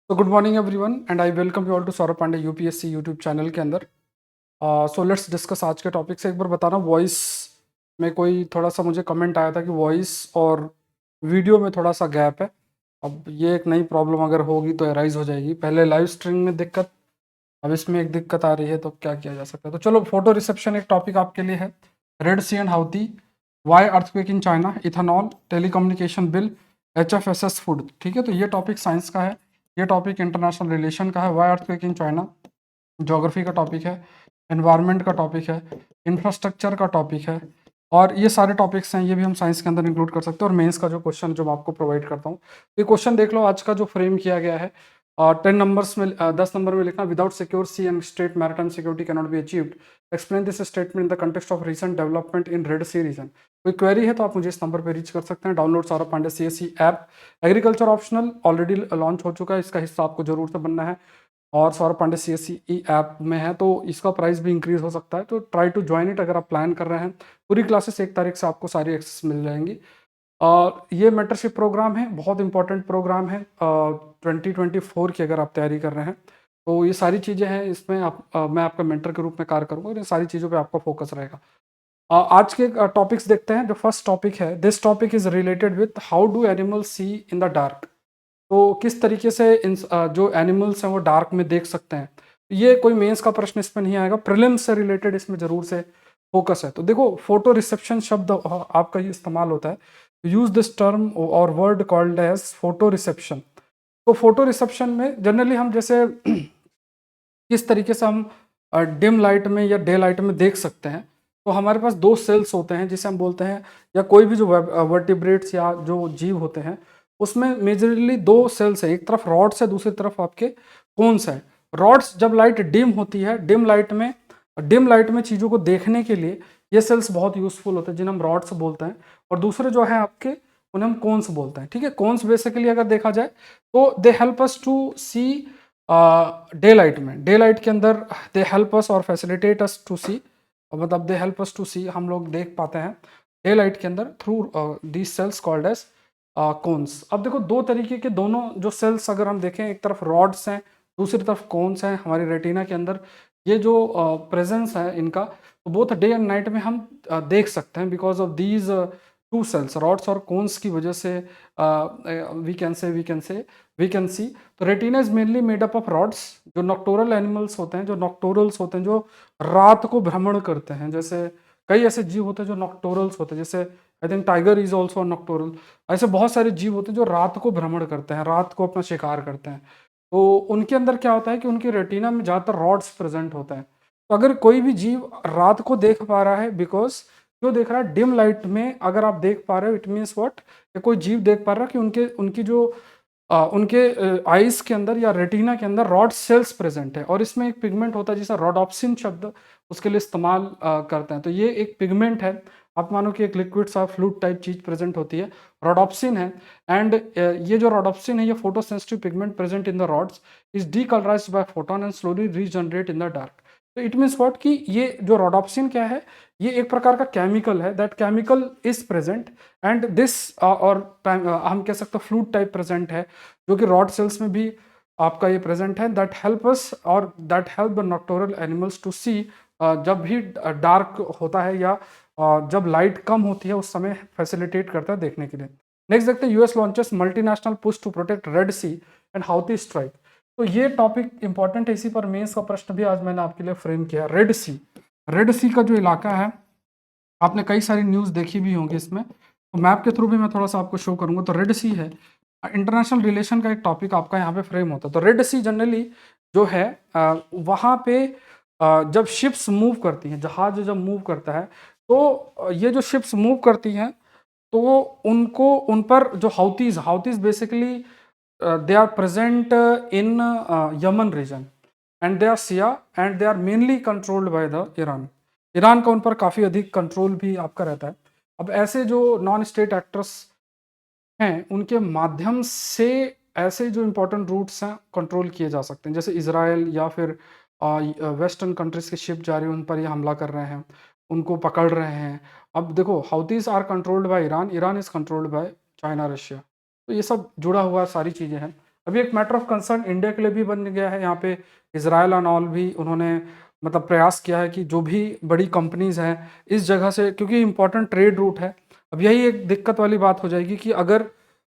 तो good morning everyone and I welcome you all to Saurabh Pandey UPSC YouTube channel के अंदर। So let's discuss आज के टॉपिक से। एक बार बताना, वॉइस में कोई थोड़ा सा मुझे कमेंट आया था कि वॉइस और वीडियो में थोड़ा सा गैप है। अब ये एक नई प्रॉब्लम अगर होगी तो एराइज हो जाएगी। पहले लाइव स्ट्रीमिंग में दिक्कत, अब इसमें एक दिक्कत आ रही है, तो क्या किया जा सकता है। तो चलो, फोटो रिसेप्शन एक टॉपिक आपके लिए है। Red sea and Houthi, why earthquake in China, ethanol, telecommunication bill, HFSS food. ठीक है, तो ये टॉपिक साइंस का है, ये टॉपिक इंटरनेशनल रिलेशन का है, why earthquake in China geography का टॉपिक है, एनवायरनमेंट का टॉपिक है, इंफ्रास्ट्रक्चर का टॉपिक है। और ये सारे टॉपिक्स हैं, ये भी हम साइंस के अंदर इंक्लूड कर सकते हैं। और मेंस का जो क्वेश्चन जो मैं आपको प्रोवाइड करता हूँ, ये क्वेश्चन देख लो। आज का जो फ्रेम किया गया है, 10 नंबर्स में, 10 नंबर में लिखना। Without secure sea and state maritime security cannot be achieved. Explain this statement in the context of recent development in red sea region. कोई क्वेरी है तो आप मुझे इस नंबर पर रीच कर सकते हैं। Download Saurabh Pandey CSE app. Agriculture optional already launch हो चुका है, इसका हिस्सा आपको जरूर से बनना है। और सौरभ पांडे CSE ऐप में है, तो इसका प्राइस भी इंक्रीज हो सकता है। तो ट्राई टू ज्वाइन इट अगर आप प्लान कर रहे हैं। पूरी क्लासेस 1 तारीख से आपको सारी एक्सेस मिल जाएंगी। और ये मेंटरशिप प्रोग्राम है, बहुत इंपॉर्टेंट प्रोग्राम है 2024 की, अगर आप तैयारी कर रहे हैं। तो ये सारी चीज़ें हैं इसमें। मैं आपका मेंटर के रूप में कार्य करूंगा और इन सारी चीज़ों पे आपका फोकस रहेगा। आज के टॉपिक्स देखते हैं। जो फर्स्ट टॉपिक है, this topic is related with how do animals see in the dark. तो किस तरीके से जो एनिमल्स हैं वो डार्क में देख सकते हैं। ये कोई मेंस का प्रश्न इसमें नहीं आएगा, प्रीलिम्स से रिलेटेड इसमें जरूर से फोकस है। तो देखो, फोटो रिसेप्शन शब्द आपका ये इस्तेमाल होता है। यूज दिस टर्म और word called as photo reception. तो फोटो रिसेप्शन में जनरली हम जैसे किस तरीके से हम डिम लाइट में या डे लाइट में देख सकते हैं। तो हमारे पास दो सेल्स होते हैं जिसे हम बोलते हैं, या कोई भी जो वर्टिब्रेट्स या जो जीव होते हैं, उसमें मेजरली दो सेल्स है। एक तरफ रॉड्स है, दूसरी तरफ आपके कोन्स है। रॉड्स जब लाइट डिम होती है, डिम लाइट में चीज़ों को देखने के लिए ये सेल्स बहुत यूजफुल होते हैं, जिन्हें हम रॉड्स बोलते हैं। और दूसरे जो है आपके, उन्हें हम कोन्स बोलते हैं। ठीक है, कोन्स बेसिकली अगर देखा जाए तो they help us to see day light में। डे लाइट के अंदर दे हेल्प अस और फैसिलिटेट अस टू सी, मतलब दे हेल्प अस टू सी, हम लोग देख पाते हैं डे लाइट के अंदर through these cells called as cones. अब देखो, दो तरीके के दोनों जो सेल्स अगर हम देखें, एक तरफ रॉड्स हैं, दूसरी तरफ कोन्स हैं हमारी रेटिना के अंदर। ये जो प्रेजेंस है इनका, तो बोथ डे एंड नाइट में हम देख सकते हैं। Because of these two cells, rods और कोन्स की वजह से वी कैन सी। तो retina is mainly made up of rods. जो नॉक्टोरल एनिमल्स होते हैं, जो नॉक्टोरल्स होते हैं, जो रात को भ्रमण करते हैं, जैसे कई ऐसे जीव होते हैं जो नॉक्टोरल्स होते हैं, जैसे I think tiger is also nocturnal. ऐसे बहुत सारे जीव होते हैं जो रात को भ्रमण करते हैं, रात को अपना शिकार करते हैं। तो उनके अंदर क्या होता है कि उनकी रेटिना में ज़्यादातर रॉड्स प्रेजेंट होते हैं। तो अगर कोई भी जीव रात को देख पा रहा है, बिकॉज क्यों देख रहा है, डिम लाइट में अगर आप देख पा रहे हो, इट मीन्स व्हाट, कोई जीव देख पा रहा है कि उनके उनकी जो उनके आईज के अंदर या रेटिना के अंदर रॉड सेल्स प्रेजेंट है। और इसमें एक पिगमेंट होता है जिसे रोडोप्सिन शब्द उसके लिए इस्तेमाल करते हैं। तो ये एक पिगमेंट है, आप मानो कि एक लिक्विड सा फ्लूइड टाइप चीज प्रेजेंट होती है, रोडोप्सिन है। एंड ये जो रोडोप्सिन है, ये photo sensitive pigment present in the rods is decolourised by photon and slowly regenerate in the dark. तो इट मीन्स व्हाट कि ये जो रोडोप्सिन क्या है, ये एक प्रकार का केमिकल है। That chemical is present and this, और हम कह सकते हैं फ्लूइड टाइप प्रेजेंट है, जो कि रॉड सेल्स में भी आपका ये प्रेजेंट है। दैट हेल्प अस और that help the nocturnal animals to see. जब भी डार्क होता है या जब लाइट कम होती है, उस समय फैसिलिटेट करता है देखने के लिए। नेक्स्ट देखते हैं, US launches multinational push to protect red sea and Houthi strike. तो ये टॉपिक इंपॉर्टेंट है, इसी पर मेंस का प्रश्न भी आज मैंने आपके लिए फ्रेम किया। रेड सी, रेड सी का जो इलाका है, आपने कई सारी न्यूज़ देखी भी होंगी इसमें, तो मैप के थ्रू भी मैं थोड़ा सा आपको शो करूंगा। तो रेड सी है, इंटरनेशनल रिलेशन का एक टॉपिक आपका यहाँ पे फ्रेम होता है। तो रेड सी जनरली जो है, वहाँ पे जब शिप्स मूव करती हैं, जहाज जब मूव करता है, तो ये जो शिप्स मूव करती हैं, तो उनको उन पर जो Houthis Houthis basically they are present in Yemen region and they are Shia and they are mainly controlled by the Iran. Iran का उन पर काफ़ी अधिक कंट्रोल भी आपका रहता है। अब ऐसे जो नॉन स्टेट एक्टर्स हैं, उनके माध्यम से ऐसे जो इंपॉर्टेंट रूट्स हैं कंट्रोल किए जा सकते हैं। जैसे इजराइल या फिर वेस्टर्न कंट्रीज के शिप जा रही हैं, उन पर ये हमला कर रहे हैं, उनको पकड़ रहे हैं। अब देखो, Houthis are controlled by Iran, Iran is controlled by China, Russia. तो ये सब जुड़ा हुआ सारी चीज़ें हैं। अभी एक मैटर ऑफ कंसर्न इंडिया के लिए भी बन गया है। यहाँ पे इसराइल एंड ऑल भी उन्होंने मतलब प्रयास किया है कि जो भी बड़ी कंपनीज हैं इस जगह से, क्योंकि इंपॉर्टेंट ट्रेड रूट है। अब यही एक दिक्कत वाली बात हो जाएगी कि अगर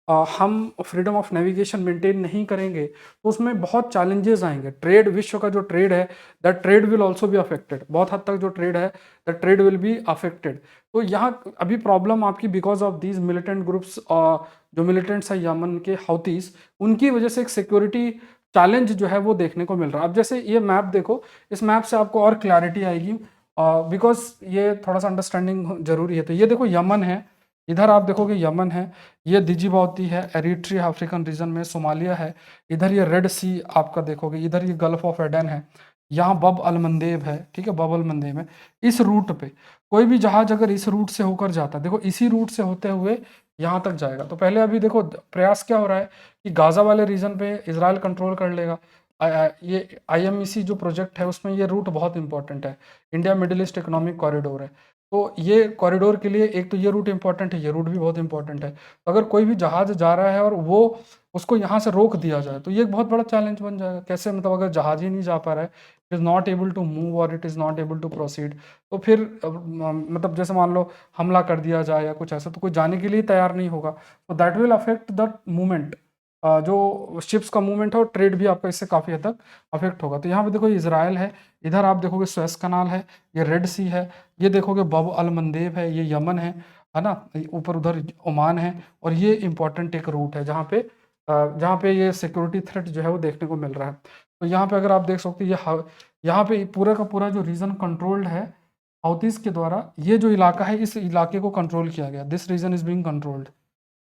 हम फ्रीडम ऑफ नेविगेशन मेंटेन नहीं करेंगे तो उसमें बहुत चैलेंजेस आएंगे। ट्रेड, विश्व का जो ट्रेड है, that trade will also be affected. बहुत हद तक जो ट्रेड है that trade will be affected. तो यहाँ अभी प्रॉब्लम आपकी because of these militant groups, जो मिलिटेंट्स है यमन के हौतीस, उनकी वजह से एक सिक्योरिटी चैलेंज जो है वो देखने को मिल रहा है। अब जैसे ये मैप देखो, इस मैप से आपको और क्लैरिटी आएगी बिकॉज ये थोड़ा सा अंडरस्टैंडिंग जरूरी है। तो ये देखो यमन है, इधर आप देखोगे यमन है, ये डिजिबाउती है, एरिट्रिया अफ्रीकन रीजन में, सोमालिया है, इधर ये रेड सी आपका देखोगे, इधर ये गल्फ ऑफ एडन है, यहाँ बब अल मंदेब है, ठीक है, बब अल मंदेब है। इस रूट पे कोई भी जहाज अगर इस रूट से होकर जाता है, देखो इसी रूट से होते हुए यहाँ तक जाएगा। तो पहले अभी देखो प्रयास क्या हो रहा है कि गाजा वाले रीजन पे इसराइल कंट्रोल कर लेगा। ये आईएमईसी जो प्रोजेक्ट है उसमें ये रूट बहुत इंपॉर्टेंट है, India middle east economic corridor है। तो ये कॉरिडोर के लिए एक तो ये रूट इंपॉर्टेंट है, ये रूट भी बहुत इंपॉर्टेंट है। तो अगर कोई भी जहाज जा रहा है और वो उसको यहाँ से रोक दिया जाए तो ये एक बहुत बड़ा चैलेंज बन जाएगा। कैसे, मतलब अगर जहाज ही नहीं जा पा रहा है, it is not able to move और it is not able to proceed, तो फिर मतलब जैसे मान लो हमला कर दिया जाए या कुछ ऐसा, तो कोई जाने के लिए तैयार नहीं होगा। तो that will affect the movement, जो शिप्स का मूवमेंट है और ट्रेड भी आपका इससे काफ़ी हद तक अफेक्ट होगा। तो यहाँ पे देखो इसराइल है, इधर आप देखोगे सुएज कनाल है, ये रेड सी है, ये देखोगे बब अल मंदेब है, ये यमन है ना, ऊपर उधर ओमान है, और ये इंपॉर्टेंट एक रूट है जहाँ पे ये सिक्योरिटी थ्रेट जो है वो देखने को मिल रहा है। तो यहाँ पे अगर आप देख सकते हो यहाँ पे पूरा का पूरा जो रीजन कंट्रोल्ड है हाउतीज के द्वारा, ये जो इलाका है इस इलाके को कंट्रोल किया गया, this region is being controlled.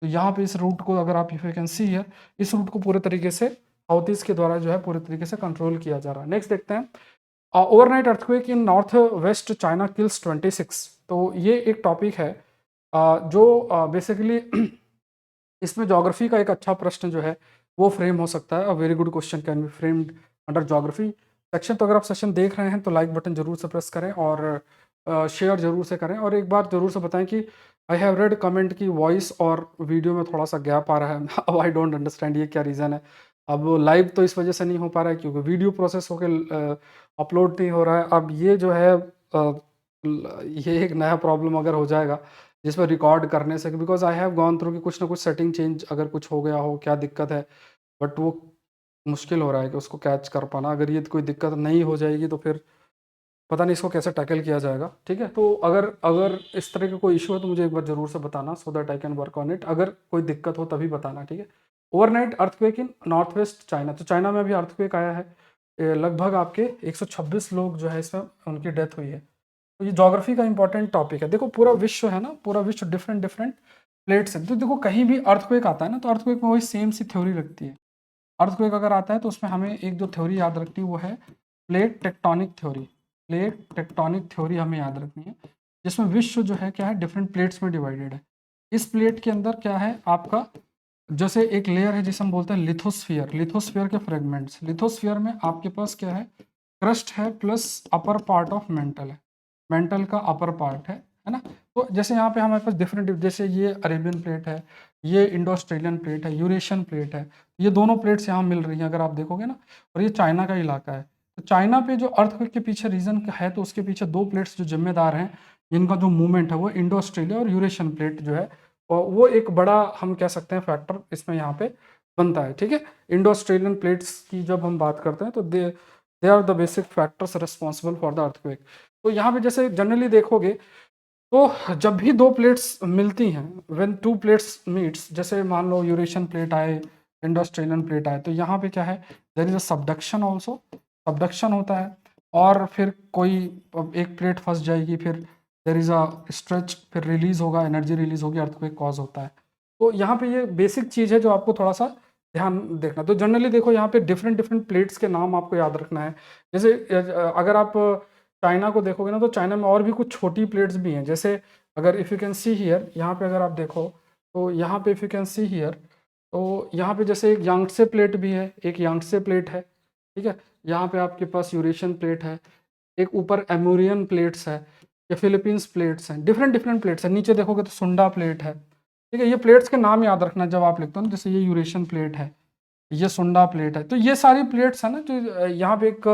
तो यहाँ पे इस रूट को अगर आप if you can see here, इस रूट को पूरे तरीके से हाउतीज के द्वारा जो है पूरे तरीके से कंट्रोल किया जा रहा है। नेक्स्ट देखते हैं, ओवरनाइट अर्थक्वेक इन नॉर्थ वेस्ट चाइना किल्स 26। तो ये एक टॉपिक है जो बेसिकली इसमें ज्योग्राफी का एक अच्छा प्रश्न जो है वो फ्रेम हो सकता है। A very good question can be framed under geography section. तो अगर आप सेशन देख रहे हैं तो लाइक बटन जरूर से प्रेस करें और शेयर जरूर से करें, और एक बार जरूर से बताएं कि आई हैव रेड कमेंट की वॉइस और वीडियो में थोड़ा सा गैप आ रहा है। अब आई डोंट अंडरस्टैंड ये क्या रीज़न है। अब लाइव तो इस वजह से नहीं हो पा रहा है क्योंकि वीडियो प्रोसेस होकर अपलोड नहीं हो रहा है। अब ये जो है ये एक नया प्रॉब्लम अगर हो जाएगा जिसमें रिकॉर्ड करने से, because I have gone through कि कुछ ना कुछ सेटिंग चेंज अगर कुछ हो गया हो, क्या दिक्कत है, बट वो मुश्किल हो रहा है कि उसको कैच कर पाना। अगर ये कोई दिक्कत नहीं हो जाएगी तो फिर पता नहीं इसको कैसे टैकल किया जाएगा। ठीक है, तो अगर अगर इस तरह का कोई इशू है तो मुझे एक बार ज़रूर से बताना, so that I can work on it. अगर कोई दिक्कत हो तभी बताना, ठीक है। ओवरनाइट अर्थक्वेक इन नॉर्थ वेस्ट चाइना, तो चाइना में अभी अर्थक्वेक आया है, लगभग आपके 126 लोग जो है इसमें उनकी डेथ हुई है। तो ये ज्योग्राफी का इंपॉर्टेंट टॉपिक है। देखो पूरा विश्व है ना, पूरा विश्व डिफरेंट डिफरेंट प्लेट्स है। तो देखो कहीं भी अर्थक्वेक आता है ना तो अर्थक्वेक में वही सेम सी थ्योरी लगती है। अर्थक्वेक अगर आता है तो उसमें हमें एक जो थ्योरी याद रखनी है वो है plate tectonic theory. Plate tectonic theory हमें याद रखनी है, जिसमें विश्व जो है क्या है, डिफरेंट प्लेट्स में डिवाइडेड है। इस प्लेट के अंदर क्या है आपका, जैसे एक लेयर है जिसे हम बोलते हैं लिथोस्फियर, लिथोस्फियर के फ्रेगमेंट्स। लिथोस्फियर में आपके पास क्या है, क्रस्ट है plus upper part of mental है, मेंटल का अपर पार्ट है ना। तो जैसे यहाँ पे हमारे पास डिफरेंट, जैसे ये अरेबियन प्लेट है, ये इंडो ऑस्ट्रेलियन प्लेट है, यूरेशियन प्लेट है, ये दोनों प्लेट्स यहाँ मिल रही हैं अगर आप देखोगे ना। और ये चाइना का इलाका है। तो चाइना पे जो अर्थक्वेक के पीछे रीजन है तो उसके पीछे दो प्लेट्स जो जिम्मेदार हैं, जिनका जो मूवमेंट है वो इंडो ऑस्ट्रेलिया और यूरेशियन प्लेट जो है, और वो एक बड़ा हम कह सकते हैं फैक्टर इसमें यहाँ पे बनता है। ठीक है, इंडो ऑस्ट्रेलियन प्लेट्स की जब हम बात करते हैं तो they are the basic factors responsible for the earthquake. तो यहाँ पे जैसे जनरली देखोगे तो जब भी दो प्लेट्स मिलती हैं, व्हेन टू प्लेट्स मीट्स, जैसे मान लो यूरेशियन प्लेट आए, इंडो ऑस्ट्रेलियन प्लेट आए, तो यहाँ पे क्या है, there is a subduction also, subduction होता है। और फिर कोई एक प्लेट फंस जाएगी, फिर देयर इज अ स्ट्रेच, फिर रिलीज होगा, एनर्जी रिलीज होगी, अर्थक्वेक कॉज होता है। तो यहाँ पे ये बेसिक चीज़ है जो आपको थोड़ा सा ध्यान देखना। तो जनरली देखो यहाँ पे डिफरेंट डिफरेंट प्लेट्स के नाम आपको याद रखना है। जैसे अगर आप चाइना को देखोगे ना तो चाइना में और भी कुछ छोटी प्लेट्स भी हैं। जैसे अगर if you can see here, यहाँ पे अगर आप देखो तो यहाँ पे if you can see here, तो यहाँ पे जैसे एक यांगत्से प्लेट भी है, एक यांगत्से प्लेट है, ठीक है। यहाँ पे आपके पास यूरेशियन प्लेट है, एक ऊपर एमोरियन प्लेट्स है, ये फिलीपींस प्लेट्स हैं, डिफरेंट डिफरेंट प्लेट्स हैं। नीचे देखोगे तो सुंडा प्लेट है, ठीक है। ये प्लेट्स के नाम याद रखना जब आप लिखते हो ना, जैसे ये यूरेशियन प्लेट है, ये सुंडा प्लेट है। तो ये सारी प्लेट्स है ना, जो यहाँ पे एक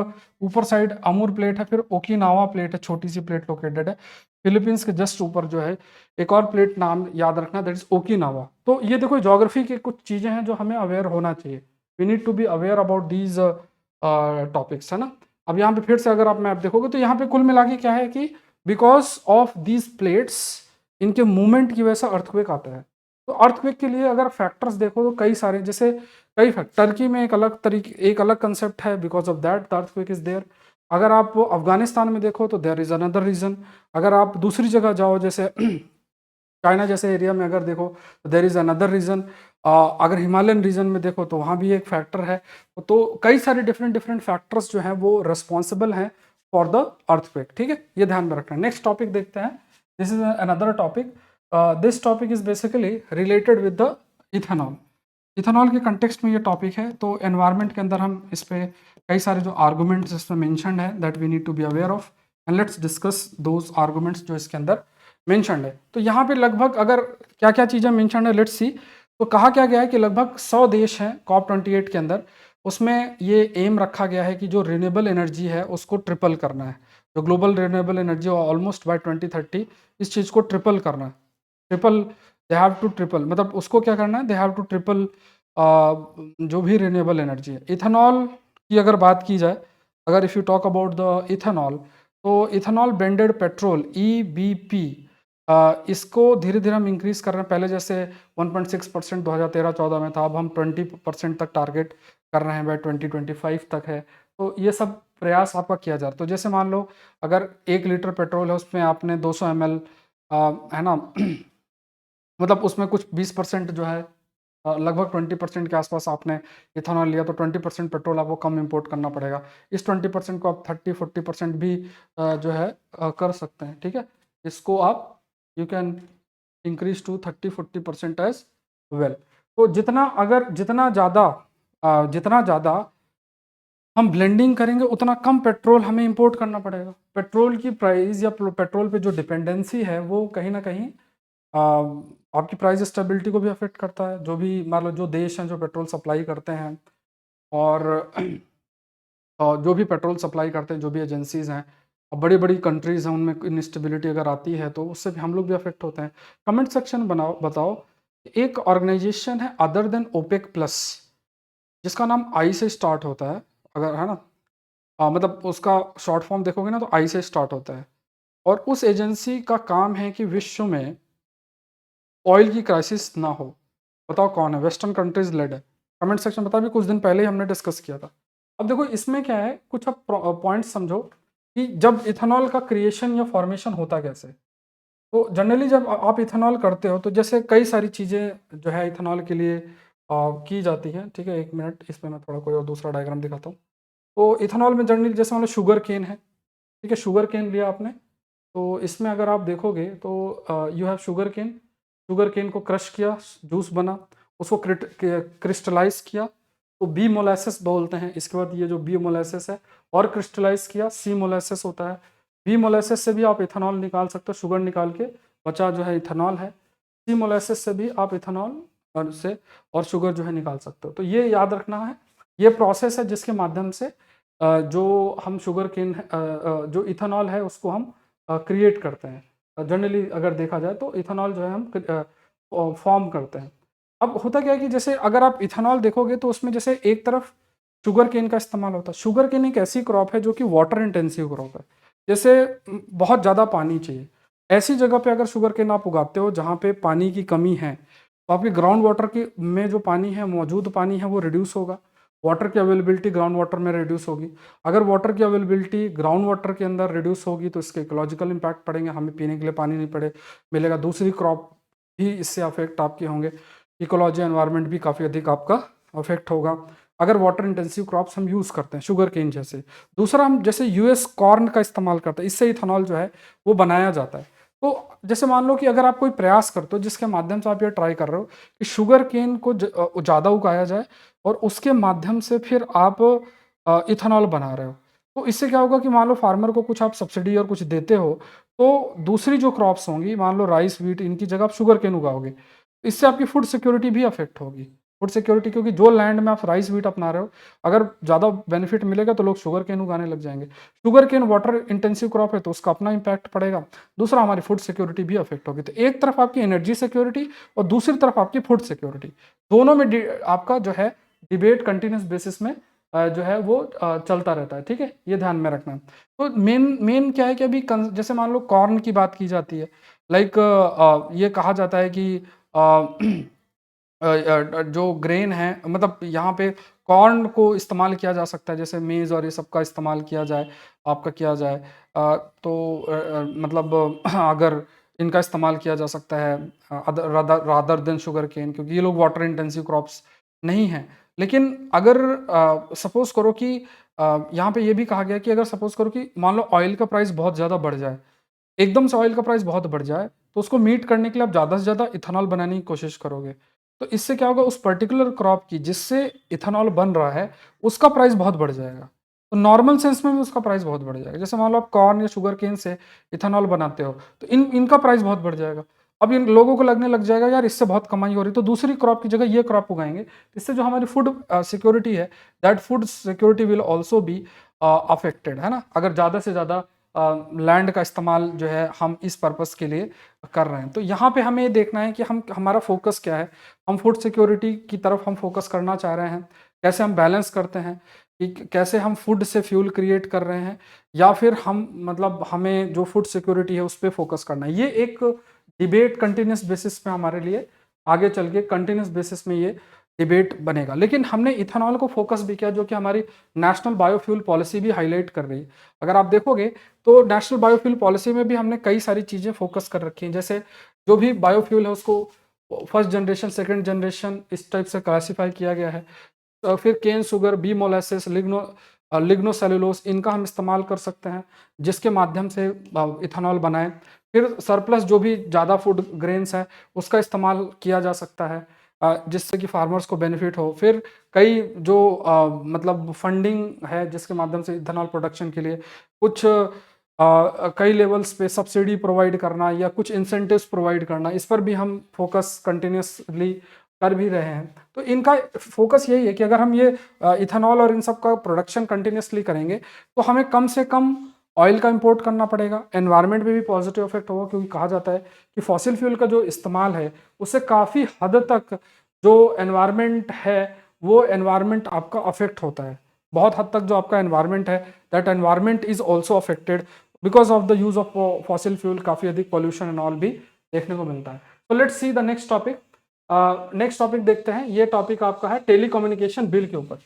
ऊपर साइड अमूर प्लेट है, फिर ओकिनावा प्लेट है, छोटी सी प्लेट लोकेटेड है फिलीपींस के जस्ट ऊपर जो है। एक और प्लेट नाम याद रखना, दैट इज ओकिनावा। तो ये देखो ज्योग्राफी की कुछ चीजें हैं जो हमें अवेयर होना चाहिए। We need to be aware about these topics, है ना। अब यहाँ पे फिर से अगर आप मैप देखोगे तो यहाँ पे कुल मिला के क्या है कि बिकॉज ऑफ दीज प्लेट्स, इनके मूवमेंट की वजह से अर्थक्वेक आता है। तो अर्थक्वेक के लिए अगर फैक्टर्स देखो तो कई सारे, जैसे कई फैक्टर, टर्की में एक अलग कंसेप्ट है, because of that the earthquake is there. अगर आप अफगानिस्तान में देखो तो देयर इज अनदर रीजन। अगर आप दूसरी जगह जाओ, जैसे चाइना जैसे एरिया में अगर देखो तो देयर इज अनदर रीजन। अगर हिमालयन रीजन में देखो तो वहाँ भी एक फैक्टर है। तो कई सारे डिफरेंट डिफरेंट फैक्टर्स जो हैं वो रिस्पॉन्सिबल हैं फॉर द अर्थक्वेक, ठीक है, ये ध्यान में रखना है। नेक्स्ट टॉपिक देखते हैं। This is another topic. This topic is basically related with the ethanol. Ethanol के कंटेक्स्ट में ये टॉपिक है। तो एनवायरनमेंट के अंदर हम इस पे कई सारे जो आर्गूमेंट्स इसमें मेंशन्ड है that we need to be aware of, and let's discuss those arguments जो इसके अंदर मेंशन्ड है। तो यहाँ पे लगभग अगर क्या क्या चीज़ें मेंशन्ड है, लेट्स सी। तो कहा क्या गया है कि लगभग 100 देश हैं COP28 के अंदर। उसमें ये एम रखा गया है कि जो रिन्यूएबल एनर्जी है उसको ट्रिपल करना है। जो global renewable energy almost by 2030 इस चीज़ को ट्रिपल करना है। Triple, they have to triple, मतलब उसको क्या करना है, दे हैव टू ट्रिपल जो भी रिन्यूएबल एनर्जी है। इथेनॉल की अगर बात की जाए, अगर if you talk about the ethanol, तो इथेनॉल ब्लेंडेड पेट्रोल EBP, इसको धीरे धीरे हम इंक्रीज कर रहे हैं। पहले जैसे 1.6% 2013-14 में था, अब हम 20% तक टारगेट कर रहे हैं, बाय 2025 तक है। तो ये सब प्रयास आपका किया जा रहा है। तो जैसे मान लो अगर 1 लीटर पेट्रोल है, उसमें आपने 200 ml, है ना, मतलब उसमें कुछ 20% जो है, लगभग 20% के आसपास आपने इथेनॉल लिया, तो 20% पेट्रोल आपको कम इंपोर्ट करना पड़ेगा। इस 20% को आप 30-40% भी जो है कर सकते हैं, ठीक है। इसको आप you can increase to 30-40% as well. तो जितना ज़्यादा हम ब्लेंडिंग करेंगे उतना कम पेट्रोल हमें इंपोर्ट करना पड़ेगा। पेट्रोल की प्राइस या पेट्रोल पे जो डिपेंडेंसी है वो कहीं ना कहीं आपकी प्राइस स्टेबिलिटी को भी अफेक्ट करता है। जो भी मान लो जो देश हैं जो पेट्रोल सप्लाई करते हैं, और जो भी पेट्रोल सप्लाई करते हैं, जो भी एजेंसीज हैं, बड़ी बड़ी कंट्रीज हैं, उनमें इंस्टेबिलिटी अगर आती है तो उससे भी हम लोग भी अफेक्ट होते हैं। कमेंट सेक्शन बताओ, एक ऑर्गेनाइजेशन है अदर देन ओपेक प्लस, जिसका नाम आई से स्टार्ट होता है, अगर है ना, मतलब उसका शॉर्ट फॉर्म देखोगे ना तो आई से स्टार्ट होता है, और उस एजेंसी का काम है कि विश्व में ऑयल की क्राइसिस ना हो। बताओ कौन है? वेस्टर्न कंट्रीज लेड है। कमेंट सेक्शन बता, भी कुछ दिन पहले ही हमने डिस्कस किया था। अब देखो इसमें क्या है, कुछ अब पॉइंट्स समझो कि जब इथेनॉल का क्रिएशन या फॉर्मेशन होता कैसे। तो जनरली जब आप इथेनॉल करते हो तो जैसे कई सारी चीज़ें जो है इथेनॉल के लिए की जाती हैं, ठीक है। 1 मिनट, इसमें मैं थोड़ा कोई और दूसरा डायग्राम दिखाता हूँ। तो इथेनॉल में जनरली जैसे मान लो शुगर केन है, ठीक है, शुगर केन लिया आपने, तो इसमें अगर आप देखोगे तो you have sugar cane. Sugar cane को क्रश किया, जूस बना, उसको क्रिस्टलाइज किया, तो बी मोलासेस बोलते हैं। इसके बाद ये जो बी मोलासेस है और क्रिस्टलाइज किया, सी मोलासेस होता है। बी मोलासेस से भी आप इथेनॉल निकाल सकते हो, शुगर निकाल के बचा जो है इथेनॉल है। सी मोलासेस से भी आप इथेनॉल से और शुगर जो है निकाल सकते हो। तो ये याद रखना है, ये प्रोसेस है जिसके माध्यम से जो हम शुगर केन जो इथेनॉल है उसको हम क्रिएट करते हैं। जनरली अगर देखा जाए तो इथेनॉल जो है हम फॉर्म करते हैं। अब होता क्या है कि जैसे अगर आप इथेनॉल देखोगे तो उसमें जैसे एक तरफ शुगर केन का इस्तेमाल होता है। शुगर केन एक ऐसी क्रॉप है जो कि वाटर इंटेंसिव क्रॉप है। जैसे बहुत ज़्यादा पानी चाहिए, ऐसी जगह पे अगर शुगर केन आप उगाते हो जहाँ पे पानी की कमी है, तो आपके ग्राउंड वाटर की में जो पानी है, मौजूद पानी है, वो रिड्यूस होगा। वाटर की अवेलेबिलिटी ग्राउंड वाटर में रिड्यूस होगी। अगर वाटर की अवेलेबिलिटी ग्राउंड वाटर के अंदर रिड्यूस होगी तो इसके इकोलॉजिकल इम्पैक्ट पड़ेंगे, हमें पीने के लिए पानी नहीं पड़े मिलेगा। दूसरी क्रॉप भी इससे अफेक्ट आपके होंगे, इकोलॉजी एनवायरनमेंट भी काफ़ी अधिक आपका अफेक्ट होगा अगर वाटर इंटेंसिव क्रॉप्स हम यूज़ करते हैं, शुगर केन जैसे। दूसरा, हम जैसे US कॉर्न का इस्तेमाल करते हैं, इससे इथेनॉल जो है वो बनाया जाता है। तो जैसे मान लो कि अगर आप कोई प्रयास करते हो जिसके माध्यम से आप ये ट्राई कर रहे हो कि शुगर केन को ज़्यादा उगाया जाए और उसके माध्यम से फिर आप इथेनॉल बना रहे हो, तो इससे क्या होगा कि मान लो फार्मर को कुछ आप सब्सिडी और कुछ देते हो, तो दूसरी जो क्रॉप्स होंगी, मान लो राइस, व्हीट, इनकी जगह आप शुगर केन उगाओगे, इससे आपकी फूड सिक्योरिटी भी अफेक्ट होगी। फूड सिक्योरिटी, क्योंकि जो लैंड में आप राइस व्हीट अपना रहे हो, अगर ज़्यादा बेनिफिट मिलेगा तो लोग शुगर केन उगाने लग जाएंगे। Sugar cane water intensive crop है तो उसका अपना इंपैक्ट पड़ेगा, दूसरा हमारी फूड सिक्योरिटी भी अफेक्ट होगी। तो एक तरफ आपकी एनर्जी सिक्योरिटी और दूसरी तरफ आपकी फूड सिक्योरिटी, दोनों में आपका जो है डिबेट कंटिन्यूस बेसिस में जो है वो चलता रहता है। ठीक है, ये ध्यान में रखना। तो मेन मेन क्या है कि अभी जैसे मान लो कॉर्न की बात की जाती है, लाइक ये कहा जाता है कि जो ग्रेन है, मतलब यहाँ पे कॉर्न को इस्तेमाल किया जा सकता है, जैसे मेज और ये सब का इस्तेमाल किया जाए, आपका किया जाए तो मतलब अगर इनका इस्तेमाल किया जा सकता है रादर देन शुगर केन, क्योंकि ये लोग वाटर इंटेंसिव क्रॉप्स नहीं हैं। लेकिन अगर सपोज करो कि यहाँ पे ये भी कहा गया कि अगर सपोज करो कि मान लो ऑयल का प्राइस बहुत ज़्यादा बढ़ जाए, एकदम से ऑयल का प्राइस बहुत बढ़ जाए, तो उसको मीट करने के लिए आप ज़्यादा से ज़्यादा इथेनॉल बनाने की कोशिश करोगे। तो इससे क्या होगा, उस पर्टिकुलर क्रॉप की जिससे इथेनॉल बन रहा है उसका प्राइस बहुत बढ़ जाएगा। तो नॉर्मल सेंस में भी उसका प्राइस बहुत बढ़ जाएगा। जैसे मान लो आप कॉर्न या शुगर केन से इथेनॉल बनाते हो तो इनका प्राइस बहुत बढ़ जाएगा। अब इन लोगों को लगने लग जाएगा यार इससे बहुत कमाई हो रही है, तो दूसरी क्रॉप की जगह ये क्रॉप उगाएंगे। इससे जो हमारी फूड सिक्योरिटी है, that food security will also be affected, है ना, अगर ज़्यादा से ज़्यादा लैंड का इस्तेमाल जो है हम इस पर्पस के लिए कर रहे हैं। तो यहाँ पे हमें ये देखना है कि हम हमारा फोकस क्या है, हम फूड सिक्योरिटी की तरफ हम फोकस करना चाह रहे हैं, कैसे हम बैलेंस करते हैं कि कैसे हम फूड से फ्यूल क्रिएट कर रहे हैं, या फिर हम मतलब हमें जो फूड सिक्योरिटी है उस पर फोकस करना है। ये एक डिबेट कंटिन्यूस बेसिस पे हमारे लिए आगे चल के कंटिन्यूस बेसिस में ये डिबेट बनेगा। लेकिन हमने इथेनॉल को फोकस भी किया, जो कि हमारी नेशनल बायोफ्यूल पॉलिसी भी हाईलाइट कर रही है। अगर आप देखोगे तो नेशनल बायोफ्यूल पॉलिसी में भी हमने कई सारी चीज़ें फोकस कर रखी हैं, जैसे जो भी बायोफ्यूल है उसको फर्स्ट जनरेशन, सेकंड जनरेशन इस टाइप से क्लासीफाई किया गया है। फिर केन शुगर, बी मोलासेस, लिग्नोसेलुलोस, इनका हम इस्तेमाल कर सकते हैं जिसके माध्यम से इथेनॉल बनाएं। फिर सरप्लस जो भी ज़्यादा फूड ग्रेन्स है उसका इस्तेमाल किया जा सकता है जिससे कि फार्मर्स को बेनिफिट हो। फिर कई जो मतलब फंडिंग है जिसके माध्यम से इथेनॉल प्रोडक्शन के लिए कुछ कई लेवल्स पे सब्सिडी प्रोवाइड करना या कुछ इंसेंटिव्स प्रोवाइड करना, इस पर भी हम फोकस कंटिन्यूसली कर भी रहे हैं। तो इनका फोकस यही है कि अगर हम ये इथेनॉल और इन सब का प्रोडक्शन कंटिन्यूसली करेंगे तो हमें कम से कम ऑयल का इंपोर्ट करना पड़ेगा, एनवायरनमेंट पे भी पॉजिटिव इफेक्ट होगा, क्योंकि कहा जाता है कि फॉसिल फ्यूल का जो इस्तेमाल है उससे काफ़ी हद तक जो एनवायरनमेंट है वो एनवायरनमेंट आपका अफेक्ट होता है। बहुत हद तक जो आपका एनवायरनमेंट है that environment is also affected because of the use of fossil fuel. काफ़ी अधिक पॉल्यूशन एंड ऑल भी देखने को मिलता है। तो let's see the next topic. Next topic देखते हैं। ये टॉपिक आपका है टेलीकम्युनिकेशन बिल के ऊपर।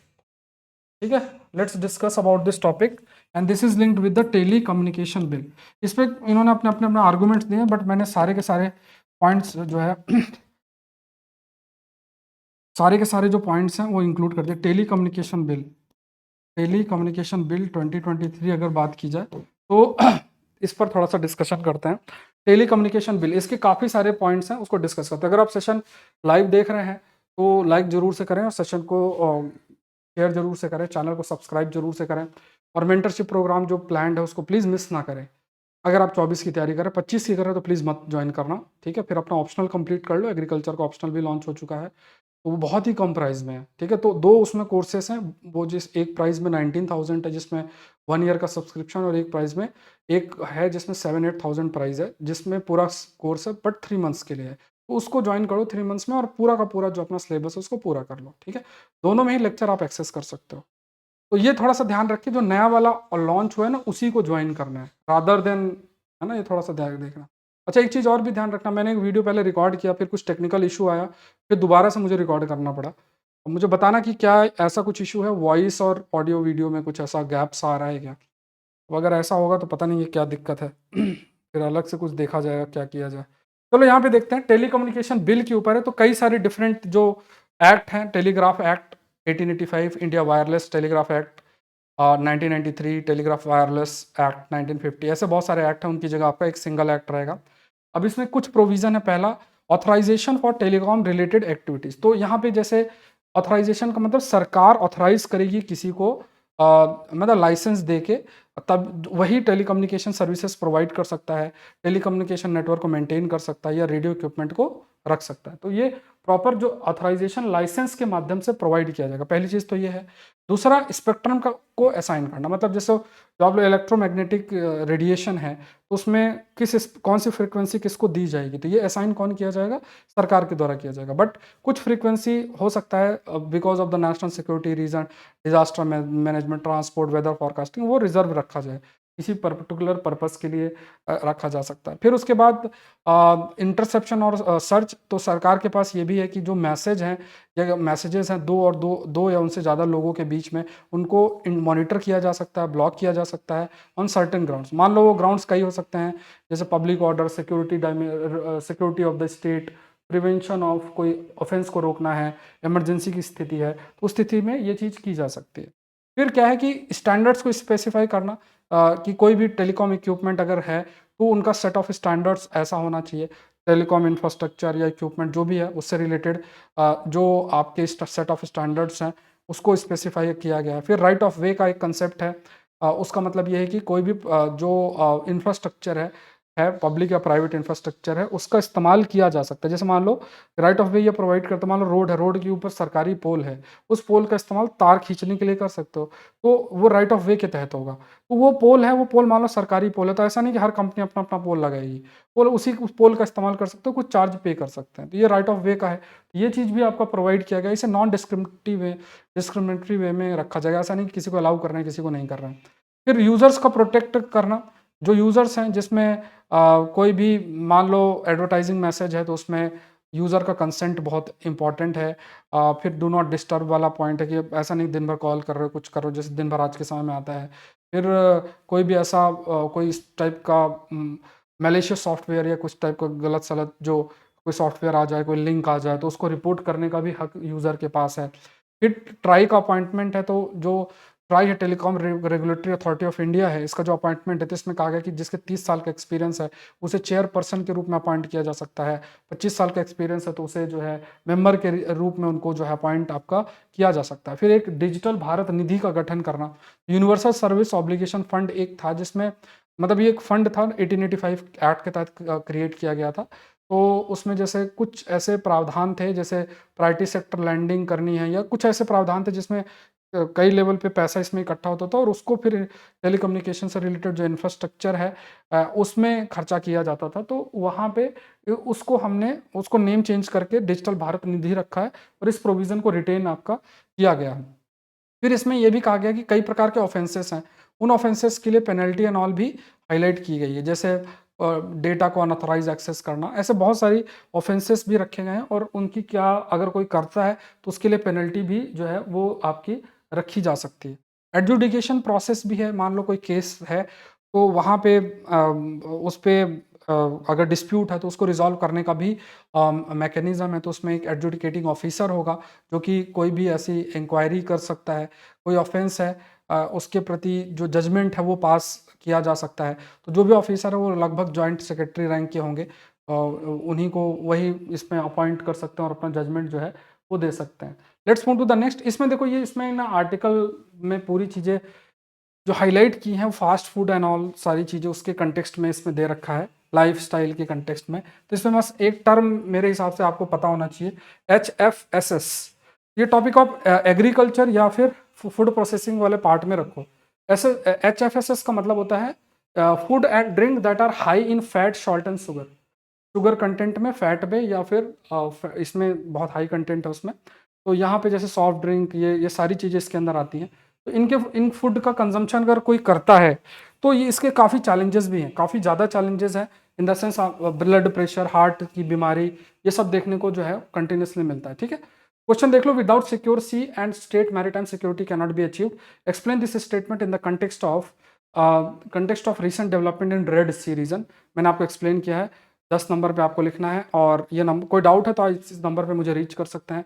ठीक है, let's discuss about this topic and this is linked with the telecommunication bill. इस पे इन्होंने अपने अपने अपने आर्गूमेंट्स दिए हैं, बट मैंने सारे के सारे पॉइंट्स जो है सारे के सारे जो पॉइंट्स हैं वो इंक्लूड कर दिए। Telecommunication bill, telecommunication bill 2023 अगर बात की जाए तो इस पर थोड़ा सा डिस्कशन करते हैं। टेली कम्युनिकेशन बिल, इसके काफ़ी सारे पॉइंट्स हैं, उसको डिस्कस करते हैं। अगर आप सेशन लाइव देख रहे हैं तो लाइक जरूर से करें और सेशन को शेयर जरूर से करें, चैनल को सब्सक्राइब जरूर से करें, और मेंटरशिप प्रोग्राम जो प्लान है उसको प्लीज़ मिस ना करें। अगर आप 24 की तैयारी करें, 25 की करें तो प्लीज़ मत ज्वाइन करना। ठीक है, फिर अपना ऑप्शनल कंप्लीट कर लो। एग्रीकल्चर का ऑप्शनल भी लॉन्च हो चुका है, तो वो बहुत ही कम प्राइस में है। ठीक है, तो दो उसमें कोर्सेस हैं, वो जिस एक प्राइस में 19,000 है जिसमें 1 ईयर का सब्सक्रिप्शन, और एक प्राइस में एक है जिसमें 7-8,000 प्राइस है जिसमें पूरा कोर्स है बट 3 मंथ्स के लिए है। तो उसको ज्वाइन करो 3 मंथ्स में और पूरा का पूरा जो अपना सिलेबस है उसको पूरा कर लो। ठीक है, दोनों में ही लेक्चर आप एक्सेस कर सकते हो। तो ये थोड़ा सा ध्यान रखिए, जो नया वाला लॉन्च हुआ है ना उसी को ज्वाइन करना है रादर देन, है ना, ये थोड़ा सा ध्यान देखना। अच्छा, एक चीज़ और भी ध्यान रखना, मैंने एक वीडियो पहले रिकॉर्ड किया, फिर कुछ टेक्निकल इशू आया, फिर दोबारा से मुझे रिकॉर्ड करना पड़ा। अब मुझे बताना कि क्या ऐसा कुछ इशू है, वॉइस और ऑडियो वीडियो में कुछ ऐसा गैप्स आ रहा है क्या। तो अगर ऐसा होगा तो पता नहीं ये क्या दिक्कत है फिर अलग से कुछ देखा जाएगा क्या किया जाए। चलो यहाँ पे देखते हैं, टेली कम्युनिकेशन बिल के ऊपर है। तो कई सारे डिफरेंट जो एक्ट हैं, telegraph act 1885, India wireless telegraph act 1993, telegraph wireless act 1950, ऐसे बहुत सारे एक्ट हैं, उनकी जगह आपका एक सिंगल एक्ट रहेगा। अब इसमें कुछ प्रोविजन है। पहला, authorisation for telecom related activities. तो यहाँ पे जैसे ऑथराइजेशन का मतलब सरकार ऑथराइज करेगी किसी को मतलब लाइसेंस दे के, तब वही टेलीकम्युनिकेशन सर्विसेज प्रोवाइड कर सकता है, टेलीकम्युनिकेशन नेटवर्क को मेंटेन कर सकता है या रेडियो इक्विपमेंट को रख सकता है। तो ये प्रॉपर जो ऑथराइजेशन लाइसेंस के माध्यम से प्रोवाइड किया जाएगा, पहली चीज़ तो ये है। दूसरा, स्पेक्ट्रम का को असाइन करना, मतलब जैसे जो आप लोग इलेक्ट्रोमैग्नेटिक रेडिएशन है, तो उसमें कौन सी फ्रीक्वेंसी किसको दी जाएगी, तो ये असाइन कौन किया जाएगा, सरकार के द्वारा किया जाएगा। बट कुछ फ्रीक्वेंसी हो सकता है because of the national security reason, disaster management, transport, weather forecasting, वो रिजर्व रखा जाए, किसी पर्टिकुलर पर्पस के लिए रखा जा सकता है। फिर उसके बाद इंटरसेप्शन और सर्च, तो सरकार के पास ये भी है कि जो मैसेज हैं या मैसेजेस हैं दो या उनसे ज़्यादा लोगों के बीच में, उनको मॉनिटर किया जा सकता है, ब्लॉक किया जा सकता है ऑन सर्टेन ग्राउंड्स। मान लो वो ग्राउंड्स कई हो सकते हैं, जैसे public order, security of the state, prevention of कोई ऑफेंस को रोकना है, इमरजेंसी की स्थिति है, तो उस स्थिति में ये चीज़ की जा सकती है। फिर क्या है कि स्टैंडर्ड्स को स्पेसिफाई करना, कि कोई भी टेलीकॉम इक्विपमेंट अगर है तो उनका सेट ऑफ स्टैंडर्ड्स ऐसा होना चाहिए। टेलीकॉम इंफ्रास्ट्रक्चर या इक्विपमेंट जो भी है उससे रिलेटेड जो आपके सेट ऑफ स्टैंडर्ड्स हैं उसको स्पेसिफाई किया गया है। फिर राइट ऑफ वे का एक कंसेप्ट है, उसका मतलब ये है कि कोई भी जो इंफ्रास्ट्रक्चर है पब्लिक या प्राइवेट इंफ्रास्ट्रक्चर है, उसका इस्तेमाल किया जा सकता है। जैसे मान लो राइट ऑफ वे ये प्रोवाइड करता है, मान लो रोड है, रोड के ऊपर सरकारी पोल है, उस पोल का इस्तेमाल तार खींचने के लिए कर सकते हो, तो वो राइट ऑफ वे के तहत होगा। तो वो पोल है, वो पोल मान लो सरकारी पोल है, तो ऐसा नहीं कि हर कंपनी अपना अपना पोल लगाएगी, पोल उस पोल का इस्तेमाल कर सकते हो, कुछ चार्ज पे कर सकते हैं, तो ये राइट ऑफ वे का है। ये चीज़ भी आपका प्रोवाइड किया गया, इसे नॉन डिस्क्रिमिनेटरी वे में रखा जाएगा, ऐसा नहीं कि किसी को अलाउ करना है किसी को नहीं कर रहा है। फिर यूजर्स का प्रोटेक्ट करना, जो यूजर्स हैं जिसमें कोई भी मान लो एडवर्टाइजिंग मैसेज है तो उसमें यूज़र का कंसेंट बहुत इंपॉर्टेंट है। फिर डू नॉट डिस्टर्ब वाला पॉइंट है कि ऐसा नहीं दिन भर कॉल कर रहे हो, कुछ करो, जैसे दिन भर आज के समय में आता है। फिर कोई भी ऐसा कोई इस टाइप का मैलिशियस सॉफ्टवेयर या कुछ टाइप का गलत सलत जो कोई सॉफ्टवेयर आ जाए, कोई लिंक आ जाए, तो उसको रिपोर्ट करने का भी हक यूज़र के पास है। फिर ट्राई का अपॉइंटमेंट है, तो जो ट्राई है telecom regulatory authority of India है, इसका जो अपॉइंटमेंट है तो इसमें कहा गया कि जिसके 30 साल का एक्सपीरियंस है उसे चेयरपर्सन के रूप में अपॉइंट किया जा सकता है। 25 साल का एक्सपीरियंस है तो उसे जो है मेंबर के रूप में उनको जो है अपॉइंट आपका किया जा सकता है। फिर एक डिजिटल भारत निधि का गठन करना, यूनिवर्सल सर्विस ऑब्लिगेशन फंड एक था, जिसमें मतलब ये एक फंड था 1885 एक्ट के तहत क्रिएट किया गया था। तो उसमें जैसे कुछ ऐसे प्रावधान थे, जैसे प्रायोरिटी सेक्टर लैंडिंग करनी है, या कुछ ऐसे प्रावधान थे जिसमें कई लेवल पे पैसा इसमें इकट्ठा होता था और उसको फिर टेलीकम्युनिकेशन से रिलेटेड जो इंफ्रास्ट्रक्चर है उसमें खर्चा किया जाता था। तो वहाँ पे उसको नेम चेंज करके डिजिटल भारत निधि रखा है और इस प्रोविज़न को रिटेन आपका किया गया है। फिर इसमें यह भी कहा गया कि कई प्रकार के ऑफेंसेस हैं, उन ऑफेंसेस के लिए पेनल्टी एंड ऑल भी हाईलाइट की गई है, जैसे डेटा को अनऑथराइज एक्सेस करना, ऐसे बहुत सारी ऑफेंसेस भी रखे गए हैं और उनकी क्या अगर कोई करता है तो उसके लिए पेनल्टी भी जो है वो आपकी रखी जा सकती है। एडजुडिकेशन प्रोसेस भी है, मान लो कोई केस है तो वहाँ पे उस पे अगर डिस्प्यूट है तो उसको रिजॉल्व करने का भी मैकेनिज्म है, तो उसमें एक एडजुडिकेटिंग ऑफिसर होगा जो कि कोई भी ऐसी इंक्वायरी कर सकता है। कोई ऑफेंस है उसके प्रति जो जजमेंट है वो पास किया जा सकता है, तो जो भी ऑफिसर है वो लगभग जॉइंट सेक्रेटरी रैंक के होंगे, उन्हीं को वही इसमें अपॉइंट कर सकते हैं और अपना जजमेंट जो है वो दे सकते हैं। Let's move to the next. इसमें देखो ये इसमें ना आर्टिकल में पूरी चीज़ें जो हाईलाइट की हैं वो फास्ट फूड एंड ऑल सारी चीज़ें उसके कंटेक्स्ट में इसमें दे रखा है, लाइफस्टाइल के कंटेक्स्ट में। तो इसमें बस एक टर्म मेरे हिसाब से आपको पता होना चाहिए, HFSS। ये टॉपिक ऑफ एग्रीकल्चर या फिर फूड प्रोसेसिंग वाले पार्ट में रखो। ऐसे HFSS का मतलब होता है food and drink that are high in fat, salt and sugar. Sugar content में, फैट में, या फिर इसमें बहुत हाई कंटेंट है उसमें। तो यहाँ पे जैसे सॉफ्ट ड्रिंक, ये सारी चीज़ें इसके अंदर आती हैं। तो इन फूड का कंजम्पशन अगर कोई करता है तो ये इसके काफ़ी चैलेंजेस भी हैं, काफ़ी ज़्यादा चैलेंजेस हैं, in the sense blood pressure, heart की बीमारी, ये सब देखने को जो है कंटिन्यूसली मिलता है। ठीक है, क्वेश्चन देख लो, without secure sea and state maritime security can not be achieved, explain this statement in the context of recent development in red sea region. मैंने आपको एक्सप्लेन किया है, 10 नंबर पे आपको लिखना है, और ये नंबर कोई डाउट है तो इस नंबर पे मुझे रीच कर सकते हैं।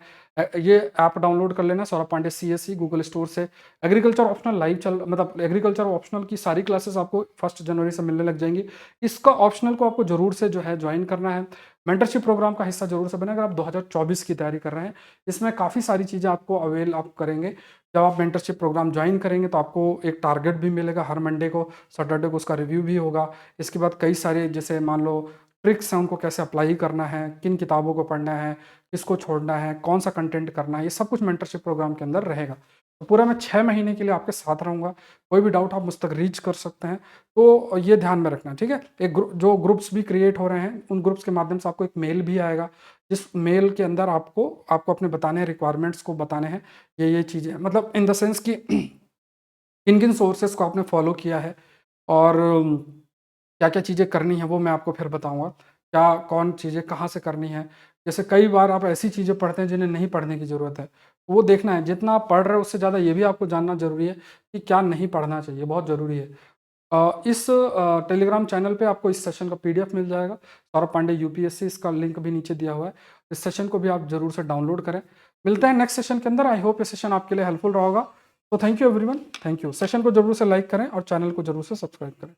ये ऐप डाउनलोड कर लेना, Saurabh Pandey CSE Google store से। एग्रीकल्चर ऑप्शनल लाइव मतलब एग्रीकल्चर ऑप्शनल की सारी क्लासेस आपको 1 जनवरी से मिलने लग जाएंगी। इसका ऑप्शनल को आपको जरूर से जो है ज्वाइन करना है, मेंटरशिप प्रोग्राम का हिस्सा जरूर से बने अगर आप 2024 की तैयारी कर रहे हैं। इसमें काफ़ी सारी चीज़ें आपको अवेल आप करेंगे। जब आप मेंटरशिप प्रोग्राम ज्वाइन करेंगे तो आपको एक टारगेट भी मिलेगा, हर मंडे को, सैटरडे को उसका रिव्यू भी होगा। इसके बाद कई सारे, जैसे मान लो ट्रिक्स हैं उनको कैसे अप्लाई करना है, किन किताबों को पढ़ना है, किसको छोड़ना है, कौन सा कंटेंट करना है, ये सब कुछ मेंटरशिप प्रोग्राम के अंदर रहेगा। तो पूरा मैं 6 महीने के लिए आपके साथ रहूँगा। कोई भी डाउट आप मुझ तक रीच कर सकते हैं। तो ये ध्यान में रखना, ठीक है? एक जो ग्रुप्स भी क्रिएट हो रहे हैं, उन ग्रुप्स के माध्यम से आपको एक मेल भी आएगा, जिस मेल के अंदर आपको अपने बताने हैं, रिक्वायरमेंट्स को बताने हैं, ये चीज़ें, मतलब इन द सेंस कि किन-किन सोर्सेज़ को आपने फॉलो किया है और क्या-क्या चीज़ें करनी है वो मैं आपको फिर बताऊँगा। क्या कौन चीज़ें कहाँ से करनी है। जैसे कई बार आप ऐसी चीज़ें पढ़ते हैं जिन्हें नहीं पढ़ने की ज़रूरत है। वो देखना है, जितना आप पढ़ रहे हो उससे ज़्यादा ये भी आपको जानना ज़रूरी है कि क्या नहीं पढ़ना चाहिए, बहुत ज़रूरी है। इस टेलीग्राम चैनल पे आपको इस सेशन का पीडीएफ मिल जाएगा, सौरभ पांडे यूपीएससी, इसका लिंक भी नीचे दिया हुआ है। इस सेशन को भी आप ज़रूर से डाउनलोड करें। मिलते हैं नेक्स्ट सेशन के अंदर। आई होप ये सेशन आपके लिए हेल्पफुल रहा होगा। तो thank you everyone, thank you. Session को ज़रूर से लाइक करें और चैनल को ज़रूर से सब्सक्राइब करें।